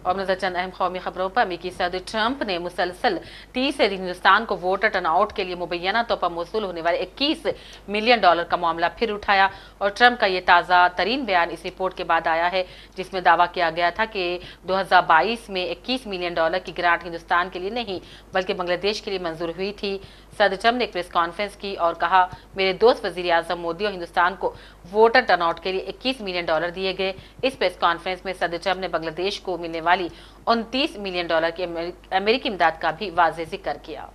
और नजर चंद अहम कौमी खबरों पर। अमेरिकी सदर ट्रंप ने मुसलसल 30 दिन हिंदुस्तान को वोटर टर्नआउट के लिए मुबैना तौर पर मौसूल होने वाले $21 मिलियन का मामला फिर उठाया। और ट्रंप का ये ताज़ा तरीन बयान इस रिपोर्ट के बाद आया है, जिसमें दावा किया गया था कि 2022 में $21 मिलियन की ग्रांट हिंदुस्तान के लिए नहीं बल्कि बांग्लादेश के लिए मंजूर हुई थी। सदर ट्रंप ने एक प्रेस कॉन्फ्रेंस की और कहा, मेरे दोस्त वजीर आजम मोदी और हिंदुस्तान को वोटर टर्नआउट के लिए $21 मिलियन दिए गए। इस प्रेस कॉन्फ्रेंस में सदर ट्रंप ने बांग्लादेश को मिलने वाली $29 मिलियन की अमेरिकी इमदाद का भी वाज़ेह जिक्र किया।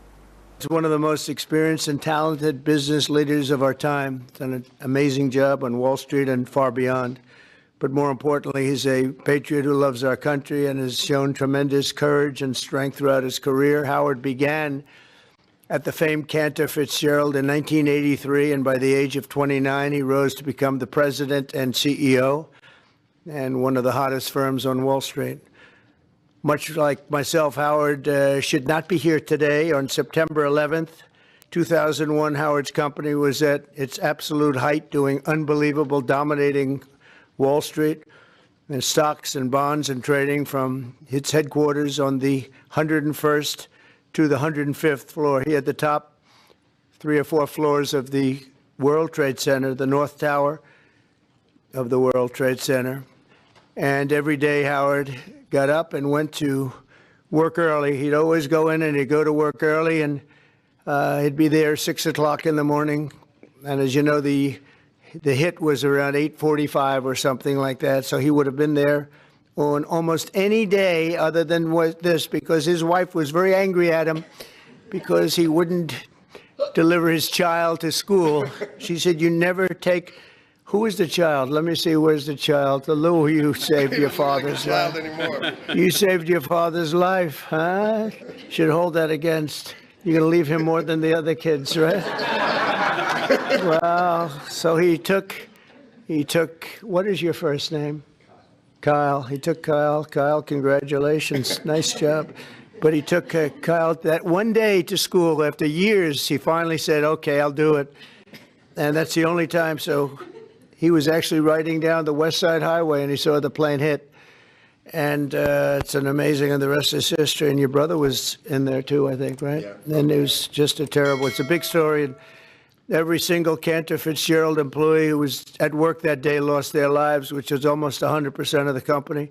One of the most experienced and talented business leaders of our time, done an amazing job on Wall Street and far beyond. but more importantly, he's a patriot who loves our country and has shown tremendous courage and strength throughout his career. Howard began at the famed Cantor Fitzgerald in 1983, and by the age of 29, he rose to become the president and CEO and one of the hottest firms on Wall Street. Much like myself, Howard should not be here today. On September 11th, 2001, Howard's company was at its absolute height, doing unbelievable, dominating Wall Street and stocks and bonds and trading from its headquarters on the 101st to the 105th floor. He had the top 3 or 4 floors of the World Trade Center, the North Tower of the World Trade Center. And every day Howard got up and went to work early. He'd always go in and he'd go to work early, and he'd be there 6 o'clock in the morning. And as you know, the hit was around 8:45 or something like that. So he would have been there on almost any day other than this, because his wife was very angry at him because he wouldn't deliver his child to school. She said, "You never take..." Who is the child? Let me see. Where's the child? Lou, you saved your father's life. You saved your father's life, huh? Should hold that against. You're going to leave him more than the other kids, right? Well, so he took, what is your first name? Kyle. He took Kyle. Kyle, congratulations. Nice job. But he took Kyle that one day to school. After years, he finally said, "Okay, I'll do it." And that's the only time. So he was actually riding down the West Side Highway and he saw the plane hit. And it's an amazing, and the rest is history. And your brother was in there too, I think, right? Yeah. And it was just it's a big story. And every single Cantor Fitzgerald employee who was at work that day lost their lives, which was almost 100% of the company.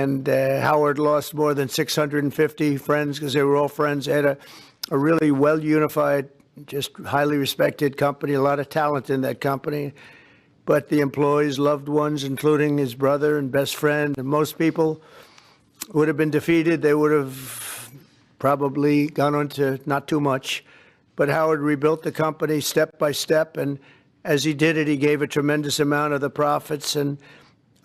And Howard lost more than 650 friends because they were all friends. They had a really well-unified, just highly respected company, a lot of talent in that company. But the employees, loved ones, including his brother and best friend, and most people would have been defeated. They would have probably gone on to not too much. But Howard rebuilt the company step by step, and as he did it, he gave a tremendous amount of the profits and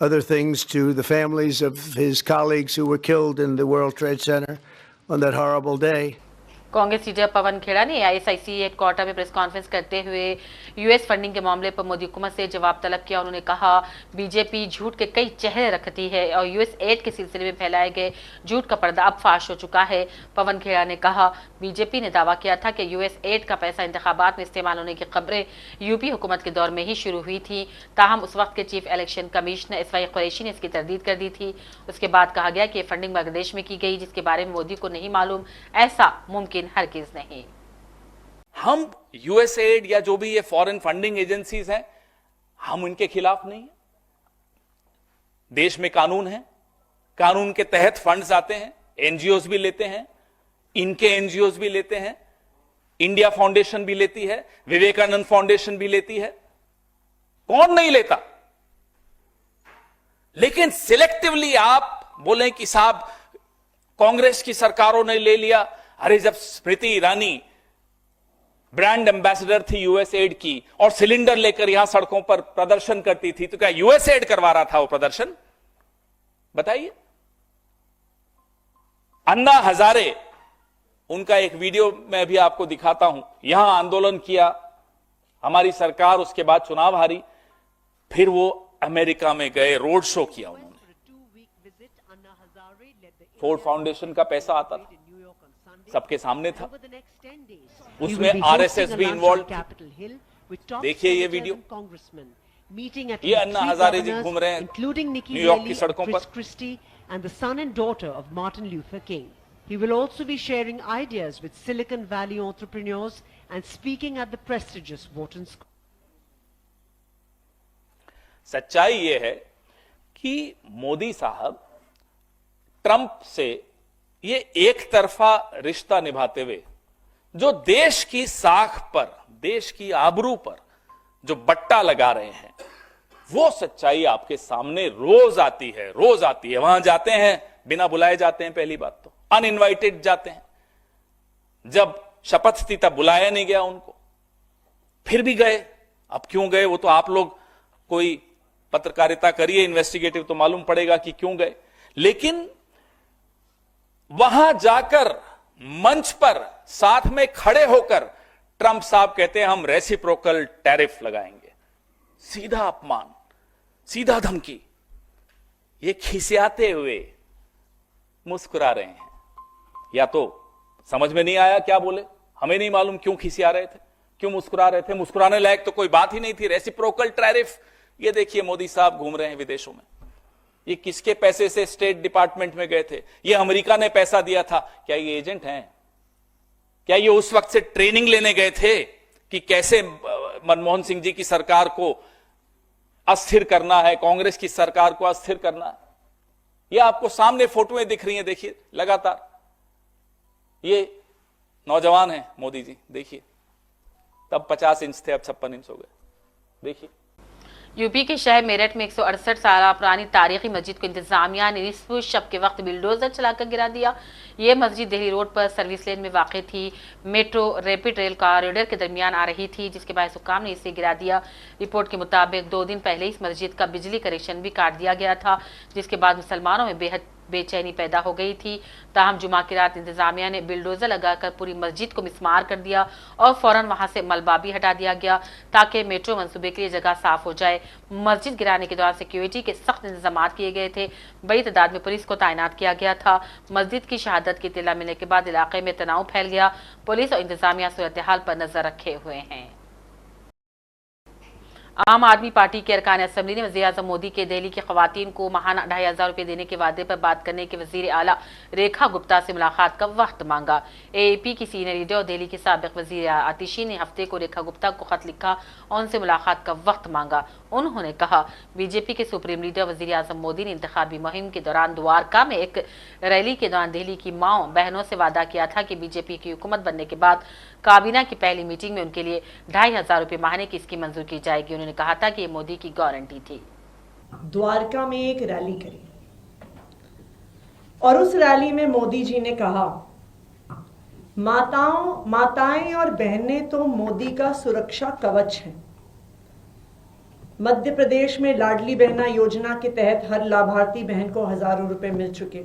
other things to the families of his colleagues who were killed in the World Trade Center on that horrible day. Congress leader Pawan Khera ने ISIC headquarter में press conference करते हुए US funding के मामले पर मोदी हुकूमत से जवाब तलब किया। उन्होंने कहा, बीजेपी झूठ के कई चेहरे रखती है और यूएस एड के सिलसिले में फैलाए गए झूठ का पर्दा अब फाश हो चुका है। पवन खेड़ा ने कहा, बीजेपी ने दावा किया था कि यूएस एड का पैसा इंतखाबात में इस्तेमाल होने की खबरें यूपी हुकूमत के दौर में ही शुरू हुई थी। ताहम उस वक्त के चीफ इलेक्शन कमिश्नर इसवाई कुरैशी ने इसकी तरदीद कर दी थी। उसके बाद कहा गया कि ये फंडिंग बांग्लादेश में की गई, जिसके बारे में मोदी को नहीं मालूम। ऐसा मुमकिन हरगिज नहीं। हम यूएसएड या जो भी ये फॉरेन फंडिंग एजेंसीज हैं, हम उनके खिलाफ नहीं है। देश में कानून है, कानून के तहत फंड्स आते हैं, एनजीओज भी लेते हैं, इनके एनजीओज भी लेते हैं, इंडिया फाउंडेशन भी लेती है, विवेकानंद फाउंडेशन भी लेती है। कौन नहीं लेता? लेकिन सिलेक्टिवली आप बोलें कि साहब कांग्रेस की सरकारों ने ले लिया। अरे जब स्मृति ईरानी ब्रांड एम्बेसडर थी यूएसएड की और सिलेंडर लेकर यहां सड़कों पर प्रदर्शन करती थी, तो क्या यूएसएड करवा रहा था वो प्रदर्शन? बताइए। अन्ना हजारे, उनका एक वीडियो मैं भी आपको दिखाता हूं। यहां आंदोलन किया हमारी सरकार, उसके बाद चुनाव हारी, फिर वो अमेरिका में गए, रोड शो किया उन्होंने। फोर्ड फाउंडेशन का पैसा आता था, सबके सामने था, उसमें आरएसएस भी इन्वॉल्व। देखिए ये वीडियो, ये अन्ना हजारे जी घूम रहे हैं न्यूयॉर्क की सड़कों पर। And the son and daughter of Martin Luther King. He will also be sharing ideas with Silicon Valley entrepreneurs and speaking at the prestigious Wharton School. सच्चाई ये है कि मोदी साहब ट्रंप से ये एक तरफा रिश्ता निभाते हुए जो देश की साख पर, देश की आबरू पर जो बट्टा लगा रहे हैं, वो सच्चाई आपके सामने रोज आती है, रोज आती है। वहां जाते हैं, बिना बुलाए जाते हैं, पहली बात तो अनइनवाइटेड जाते हैं। जब शपथ थी तब बुलाया नहीं गया उनको, फिर भी गए। अब क्यों गए वो तो आप लोग कोई पत्रकारिता करिए, इन्वेस्टिगेटिव, तो मालूम पड़ेगा कि क्यों गए। लेकिन वहां जाकर मंच पर साथ में खड़े होकर ट्रंप साहब कहते हैं हम रेसिप्रोकल टैरिफ लगाएंगे। सीधा अपमान, सीधा धमकी। ये खिसियाते हुए मुस्कुरा रहे हैं। या तो समझ में नहीं आया क्या बोले, हमें नहीं मालूम क्यों खिसिया रहे थे, क्यों मुस्कुरा रहे थे। मुस्कुराने लायक तो कोई बात ही नहीं थी। रेसिप्रोकल टैरिफ, ये देखिए मोदी साहब घूम रहे हैं विदेशों में। ये किसके पैसे से स्टेट डिपार्टमेंट में गए थे? ये अमेरिका ने पैसा दिया था। क्या ये एजेंट हैं? क्या ये उस वक्त से ट्रेनिंग लेने गए थे कि कैसे मनमोहन सिंह जी की सरकार को अस्थिर करना है, कांग्रेस की सरकार को अस्थिर करना है? ये आपको सामने फोटोएं दिख रही हैं, देखिए लगातार। ये नौजवान हैं मोदी जी, देखिए, तब 50 इंच थे, अब 56 इंच हो गए, देखिए। यूपी के शहर मेरठ में 168 साल पुरानी तारीखी मस्जिद को इंतजामिया ने निस्फ शब के वक्त बिल्डोजर चलाकर गिरा दिया। ये मस्जिद दिल्ली रोड पर सर्विस लेन में वाक़ थी। मेट्रो रैपिड रेल कॉरिडोर के दरमियान आ रही थी, जिसके बाद हुक्काम ने इसे गिरा दिया। रिपोर्ट के मुताबिक 2 दिन पहले इस मस्जिद का बिजली कनेक्शन भी काट दिया गया था, जिसके बाद मुसलमानों में बेहद बेचैनी पैदा हो गई थी। ताहम जुमा की रात इंतजामिया ने बिल्डोजर लगाकर पूरी मस्जिद को मिस्मार कर दिया और फौरन वहां से मलबा भी हटा दिया गया ताकि मेट्रो मंसूबे के लिए जगह साफ हो जाए। मस्जिद गिराने के दौरान सिक्योरिटी के सख्त इंतजाम किए गए थे। बड़ी तादाद में पुलिस को तैनात किया गया था। मस्जिद की शहादत की इत्तला मिलने के बाद इलाके में तनाव फैल गया। पुलिस और इंतजामिया सूरत हाल पर नजर रखे हुए हैं। आम आदमी पार्टी के अरकान असम्बली ने वज़ीर-ए-आज़म मोदी के दिल्ली की खवातीन को माहाना 2500 रुपये देने के वादे पर बात करने के वज़ीर आला रेखा गुप्ता से मुलाकात का वक्त मांगा। एएपी की सीनियर लीडर और दिल्ली के साबिक वज़ीर आतिशी ने हफ्ते को रेखा गुप्ता को खत लिखा और उनसे मुलाकात का वक्त मांगा। उन्होंने कहा, बीजेपी के सुप्रीम लीडर वज़ीर-ए-आज़म मोदी ने इंतखाबी मुहिम के दौरान द्वारका में एक रैली के दौरान दिल्ली की माओं बहनों से वादा किया था कि बीजेपी की हुकूमत बनने के बाद काबीना की पहली मीटिंग में उनके लिए 2500 रुपये माहने की स्कीम मंजूर की जाएगी। उन्होंने कहा था कि ये मोदी की गारंटी थी। द्वारका में एक रैली करी और उस रैली में मोदी जी ने कहा, माताएं और बहनें तो मोदी का सुरक्षा कवच हैं। मध्य प्रदेश में लाडली बहना योजना के तहत हर लाभार्थी बहन को हजारों रुपए मिल चुके,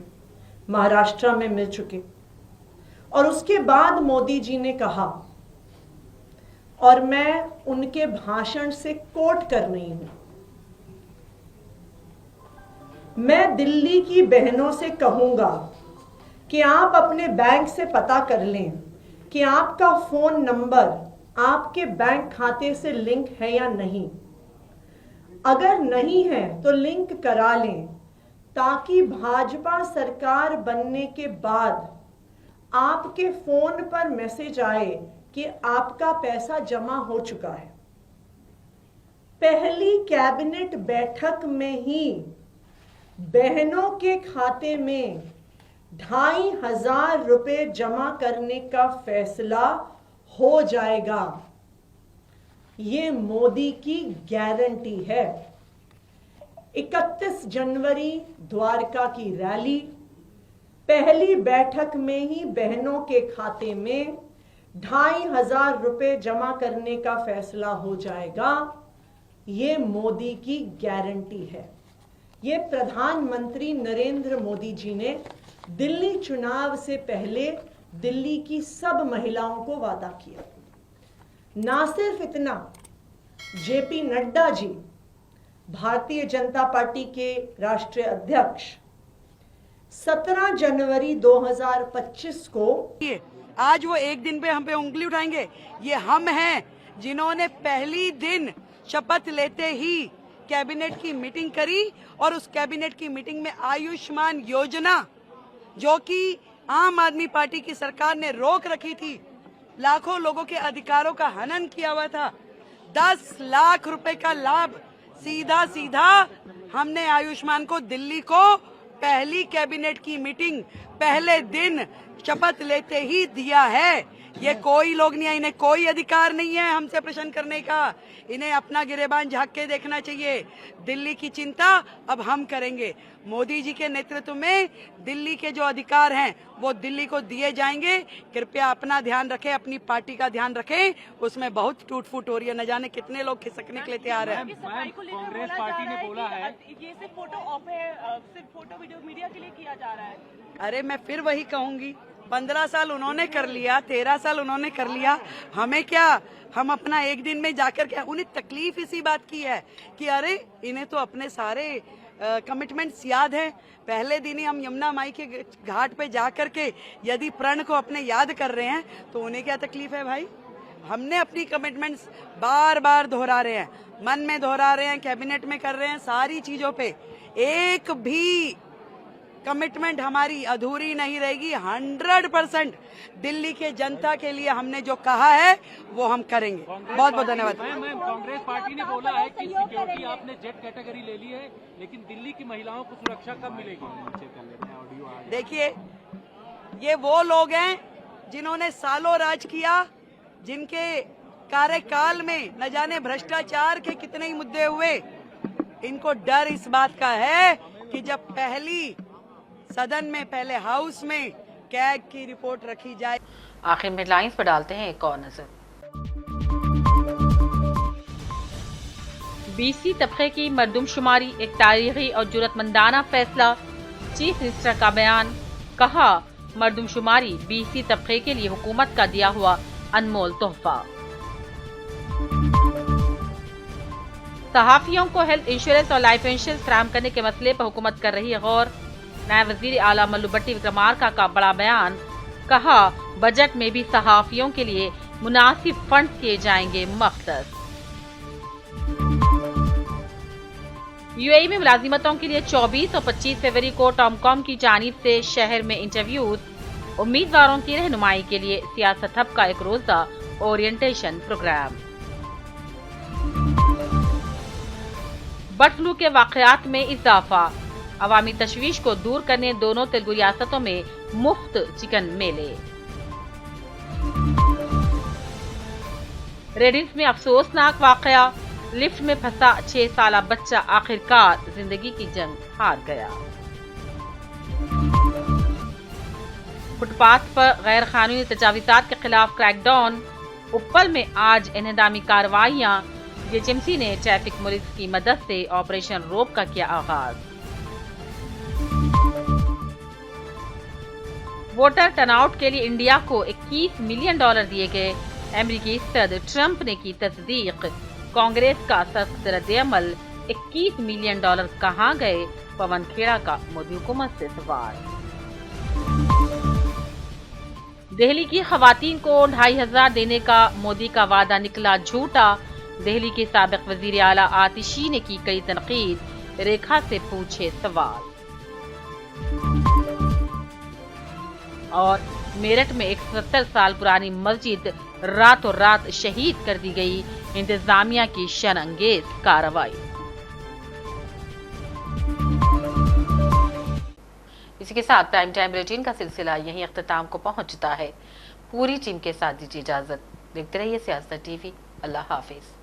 महाराष्ट्र में मिल चुके। और उसके बाद मोदी जी ने कहा, और मैं उनके भाषण से कोट कर रही हूं, मैं दिल्ली की बहनों से कहूंगा कि आप अपने बैंक से पता कर लें कि आपका फोन नंबर आपके बैंक खाते से लिंक है या नहीं। अगर नहीं है तो लिंक करा लें, ताकि भाजपा सरकार बनने के बाद आपके फोन पर मैसेज आए कि आपका पैसा जमा हो चुका है। पहली कैबिनेट बैठक में ही बहनों के खाते में 2500 रुपए जमा करने का फैसला हो जाएगा। ये मोदी की गारंटी है। 31 जनवरी द्वारका की रैली, पहली बैठक में ही बहनों के खाते में 2500 रुपए जमा करने का फैसला हो जाएगा। ये मोदी की गारंटी है। ये प्रधानमंत्री नरेंद्र मोदी जी ने दिल्ली चुनाव से पहले दिल्ली की सब महिलाओं को वादा किया। ना सिर्फ इतना, जेपी नड्डा जी, भारतीय जनता पार्टी के राष्ट्रीय अध्यक्ष, 17 जनवरी 2025 को आज वो एक दिन पे हम पे उंगली उठाएंगे। ये हम हैं जिन्होंने पहली दिन शपथ लेते ही कैबिनेट की मीटिंग करी और उस कैबिनेट की मीटिंग में आयुष्मान योजना, जो कि आम आदमी पार्टी की सरकार ने रोक रखी थी, लाखों लोगों के अधिकारों का हनन किया हुआ था, 10 लाख रुपए का लाभ सीधा सीधा हमने आयुष्मान को दिल्ली को पहली कैबिनेट की मीटिंग पहले दिन शपथ लेते ही दिया है। ये कोई लोग नहीं है, इन्हें कोई अधिकार नहीं है हमसे प्रश्न करने का। इन्हें अपना गिरेबान झांक के देखना चाहिए। दिल्ली की चिंता अब हम करेंगे। मोदी जी के नेतृत्व में दिल्ली के जो अधिकार हैं वो दिल्ली को दिए जाएंगे। कृपया अपना ध्यान रखें, अपनी पार्टी का ध्यान रखें। उसमें बहुत टूट फूट हो रही है, न जाने कितने लोग खिसकने के लिए तैयार हैं। कांग्रेस पार्टी ने बोला है ये सिर्फ फोटो ऑप है, सिर्फ फोटो वीडियो मीडिया के लिए किया जा रहा है। अरे मैं फिर वही कहूंगी, 15 साल उन्होंने कर लिया, 13 साल उन्होंने कर लिया, हमें क्या? हम अपना एक दिन में जाकर के, उन्हें तकलीफ इसी बात की है कि अरे इन्हें तो अपने सारे कमिटमेंट्स याद हैं। पहले दिन ही हम यमुना माई के घाट पे जाकर के यदि प्रण को अपने याद कर रहे हैं तो उन्हें क्या तकलीफ है भाई? हमने अपनी कमिटमेंट्स बार बार दोहरा रहे हैं, मन में दोहरा रहे हैं, कैबिनेट में कर रहे हैं, सारी चीजों पे। एक भी कमिटमेंट हमारी अधूरी नहीं रहेगी। 100% दिल्ली के जनता के लिए हमने जो कहा है वो हम करेंगे। बहुत बहुत धन्यवाद। कांग्रेस पार्टी ने बोला है कि सिक्योरिटी आपने जेट कैटेगरी ले ली है, लेकिन दिल्ली की महिलाओं को सुरक्षा कब मिलेगी? देखिए, ये वो लोग हैं जिन्होंने सालों राज किया, जिनके कार्यकाल में न जाने भ्रष्टाचार के कितने ही मुद्दे हुए। इनको डर इस बात का है कि जब पहली सदन में, पहले हाउस में कैग की रिपोर्ट रखी जाए। आखिर में हेडलाइंस पर डालते हैं एक और नजर। बीसी तबके की मरदमशुमारी एक तारीखी और जुर्रतमंदाना फैसला। चीफ मिनिस्टर का बयान, कहा मरदमशुमारी बीसी तबके के लिए हुकूमत का दिया हुआ अनमोल तोहफा। सहाफियों को हेल्थ इंश्योरेंस और लाइफ इंश्योरेंस फराहम करने के मसले पर हुकूमत कर रही है गौर। नायब वजीर आला मल्लू भट्टी विक्रमार्का का बड़ा बयान, कहा बजट में भी सहाफियों के लिए मुनासिब फंड किए जाएंगे मख्तस। यूएई में मुलाजिमतों के लिए 24 और 25 फरवरी को टॉमकॉम की जानिब से शहर में इंटरव्यूज। उम्मीदवारों की रहनुमाई के लिए सियासत हब का एक रोजा ओरिएंटेशन प्रोग्राम। बर्ड फ्लू के वाकयात में इजाफा। अवामी तशवीश को दूर करने दोनों तेलुगु रियासतों में मुफ्त चिकन मेले। रेडिस में अफसोसनाक वाकया, लिफ्ट में फंसा 6 साला बच्चा आखिरकार जिंदगी की जंग हार गया। फुटपाथ पर गैर कानूनी तजावीज़ात के खिलाफ क्रैकडाउन। उप्पल में आज इन्हदामी कार्रवाइयां। जीएचएमसी ने ट्रैफिक पुलिस की मदद से ऑपरेशन रोप का किया आगाज। वोटर टर्नआउट के लिए इंडिया को $21 मिलियन दिए गए। अमेरिकी सदर ट्रंप ने की तस्दीक। कांग्रेस का सख्त रद्द-ए-अमल, $21 मिलियन कहां गए? पवन खेड़ा का मोदी हुकूमत से सवाल। दिल्ली की खवातीन को 2500 देने का मोदी का वादा निकला झूठा। दिल्ली के साबिक वजीर आला आतिशी ने की कई तनकीद, रेखा से पूछे सवाल। और मेरठ में 170 साल पुरानी मस्जिद रातों रात शहीद कर दी गई। इंतजामिया की शर्मअंगेज कार्रवाई। इसी के साथ प्राइम टाइम बुलेटिन का सिलसिला यहीं अख्ताम को पहुंचता है। पूरी टीम के साथ दीजिए इजाजत। देखते रहिए सियासत टीवी। अल्लाह हाफिज।